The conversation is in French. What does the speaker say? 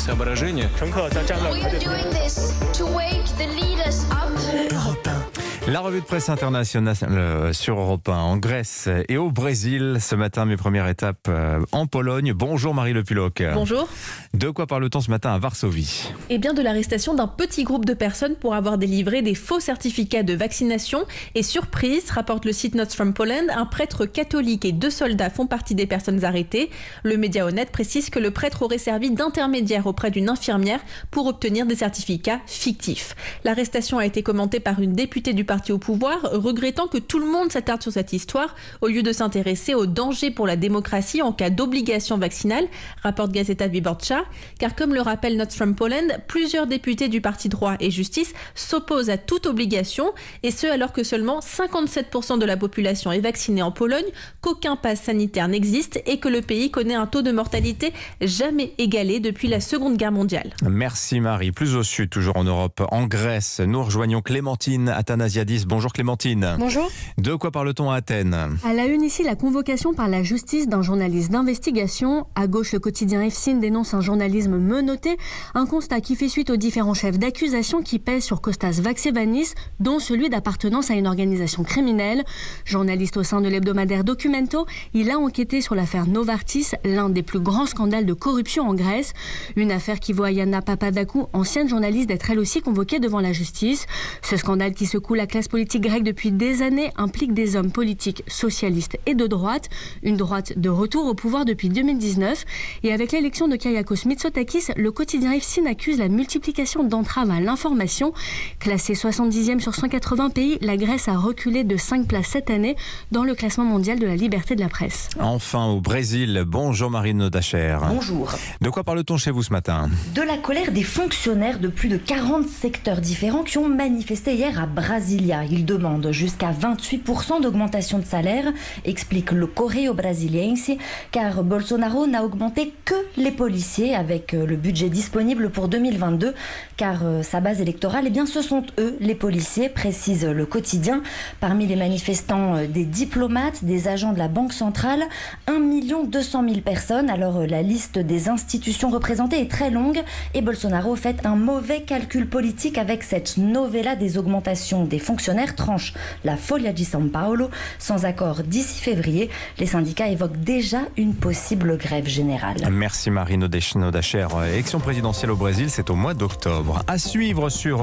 соображения. We're doing this to wake the leaders up. La revue de presse internationale sur Europe 1 en Grèce et au Brésil. Ce matin, mes premières étapes en Pologne. Bonjour Marie Le Puloc. Bonjour. De quoi parle-t-on ce matin à Varsovie ? Eh bien de l'arrestation d'un petit groupe de personnes pour avoir délivré des faux certificats de vaccination. Et surprise, rapporte le site Notes from Poland, un prêtre catholique et 2 soldats font partie des personnes arrêtées. Le média Honnête précise que le prêtre aurait servi d'intermédiaire auprès d'une infirmière pour obtenir des certificats fictifs. L'arrestation a été commentée par une députée du parti au pouvoir, regrettant que tout le monde s'attarde sur cette histoire au lieu de s'intéresser aux dangers pour la démocratie en cas d'obligation vaccinale, rapporte Gazeta Wyborcza, car comme le rappelle Notes from Poland, plusieurs députés du parti droit et justice s'opposent à toute obligation, et ce alors que seulement 57% de la population est vaccinée en Pologne, qu'aucun pass sanitaire n'existe et que le pays connaît un taux de mortalité jamais égalé depuis la Seconde Guerre mondiale. Merci Marie. Plus au sud, toujours en Europe, en Grèce, nous rejoignons Clémentine Athanasiadis. Bonjour Clémentine. Bonjour. De quoi parle-t-on à Athènes ? À la une ici, la convocation par la justice d'un journaliste d'investigation. À gauche, le quotidien Efsin dénonce un journalisme menotté, un constat qui fait suite aux différents chefs d'accusation qui pèsent sur Kostas Vaxevanis, dont celui d'appartenance à une organisation criminelle. Journaliste au sein de l'hebdomadaire Documento, il a enquêté sur l'affaire Novartis, l'un des plus grands scandales de corruption en Grèce. Une affaire qui voit Yana Papadakou, ancienne journaliste, d'être elle aussi convoquée devant la justice. Ce scandale qui secoue la classe politique grecque depuis des années implique des hommes politiques socialistes et de droite, une droite de retour au pouvoir depuis 2019. Et avec l'élection de Kyriakos Mitsotakis, le quotidien Efsin accuse la multiplication d'entraves à l'information. Classée 70e sur 180 pays, la Grèce a reculé de 5 places cette année dans le classement mondial de la liberté de la presse. Enfin, au Brésil, bonjour Marine Dacher. Bonjour. De quoi parle-t-on chez vous ce matin ? De la colère des fonctionnaires de plus de 40 secteurs différents qui ont manifesté hier à Brasilia. Ils demandent jusqu'à 28% d'augmentation de salaire, explique le Correio Brasiliense, car Bolsonaro n'a augmenté que les policiers avec le budget disponible pour 2022, car sa base électorale, eh bien, ce sont eux, les policiers, précise le quotidien. Parmi les manifestants, des diplomates, des agents de la Banque centrale, 1 200 000 personnes. Alors la liste des institutions représentées est très longue et Bolsonaro fait un mauvais calcul politique avec cette novella des augmentations des fonctionnaires, tranche la Folha de São Paulo. Sans accord d'ici février, les syndicats évoquent déjà une possible grève générale. Merci Marine Dacher. Élection présidentielle au Brésil, c'est au mois d'octobre. À suivre sur